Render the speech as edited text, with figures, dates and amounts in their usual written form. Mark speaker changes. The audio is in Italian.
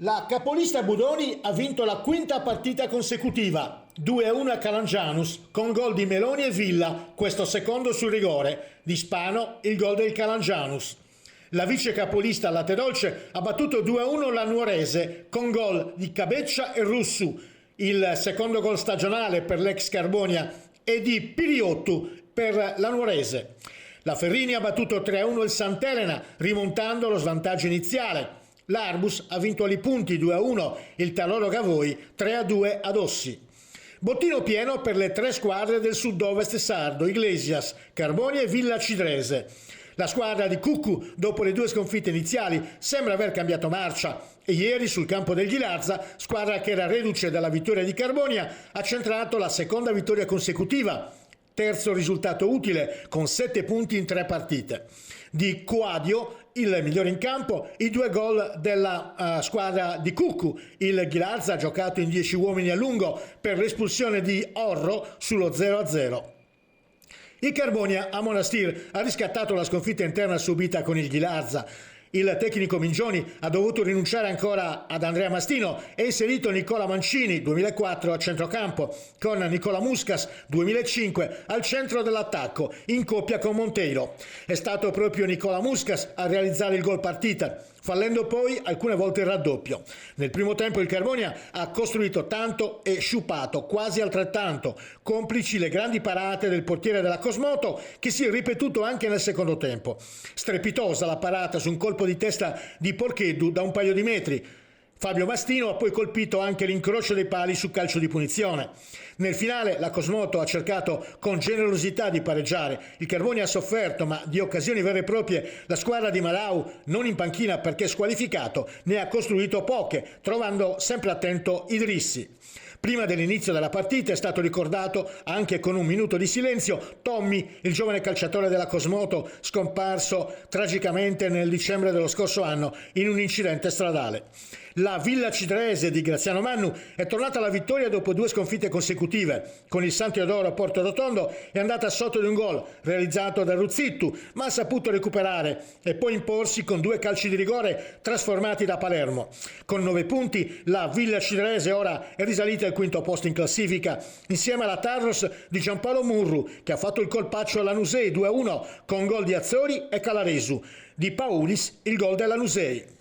Speaker 1: La capolista Budoni ha vinto la quinta partita consecutiva, 2-1 a Calangianus, con gol di Meloni e Villa, questo secondo sul rigore, di Spano il gol del Calangianus. La vice capolista Latte Dolce ha battuto 2-1 la Nuorese, con gol di Cabeccia e Russu, il secondo gol stagionale per l'ex Carbonia, e di Piriottu per la Nuorese. La Ferrini ha battuto 3-1 il Sant'Elena, rimontando lo svantaggio iniziale. L'Arbus ha vinto ai punti 2-1 il Taloro Gavoi, 3-2 ad Ossi. Bottino pieno per le tre squadre del sud-ovest sardo, Iglesias, Carbonia e Villa Cidrese. La squadra di Cuccu, dopo le due sconfitte iniziali, sembra aver cambiato marcia e ieri sul campo del Ghilarza, squadra che era reduce dalla vittoria di Carbonia, ha centrato la seconda vittoria consecutiva, terzo risultato utile con 7 punti in 3 partite. Di Coadio, il migliore in campo, i 2 gol della squadra di Cuccu. Il Ghilarza ha giocato in 10 uomini a lungo per l'espulsione di Orro sullo 0-0. Il Carbonia a Monastir ha riscattato la sconfitta interna subita con il Ghilarza. Il tecnico Mingioni ha dovuto rinunciare ancora ad Andrea Mastino e inserito Nicola Mancini, 2004, a centrocampo, con Nicola Muscas, 2005, al centro dell'attacco, in coppia con Monteiro. È stato proprio Nicola Muscas a realizzare il gol partita, fallendo poi alcune volte il raddoppio. Nel primo tempo il Carbonia ha costruito tanto e sciupato quasi altrettanto, complici le grandi parate del portiere della Cosmoto, che si è ripetuto anche nel secondo tempo. Strepitosa la parata su un colpo di testa di Porcheddu da un paio di metri. Fabio Mastino ha poi colpito anche l'incrocio dei pali su calcio di punizione. Nel finale la Cosmoto ha cercato con generosità di pareggiare. Il Carbonia ha sofferto, ma di occasioni vere e proprie la squadra di Malau, non in panchina perché squalificato, ne ha costruito poche, trovando sempre attento Idrissi. Prima dell'inizio della partita è stato ricordato, anche con un minuto di silenzio, Tommy, il giovane calciatore della Cosmoto, scomparso tragicamente nel dicembre dello scorso anno in un incidente stradale. La Villa Cidrese di Graziano Mannu è tornata alla vittoria dopo 2 sconfitte consecutive. Con il San Teodoro a Porto Rotondo è andata sotto di un gol realizzato da Ruzzittu, ma ha saputo recuperare e poi imporsi con 2 calci di rigore trasformati da Palermo. Con 9 punti la Villa Cidrese ora è risalita al quinto posto in classifica, insieme alla Tarros di Giampaolo Murru, che ha fatto il colpaccio alla Nusei 2-1 con gol di Azzori e Calaresu. Di Paulis il gol della Nusei.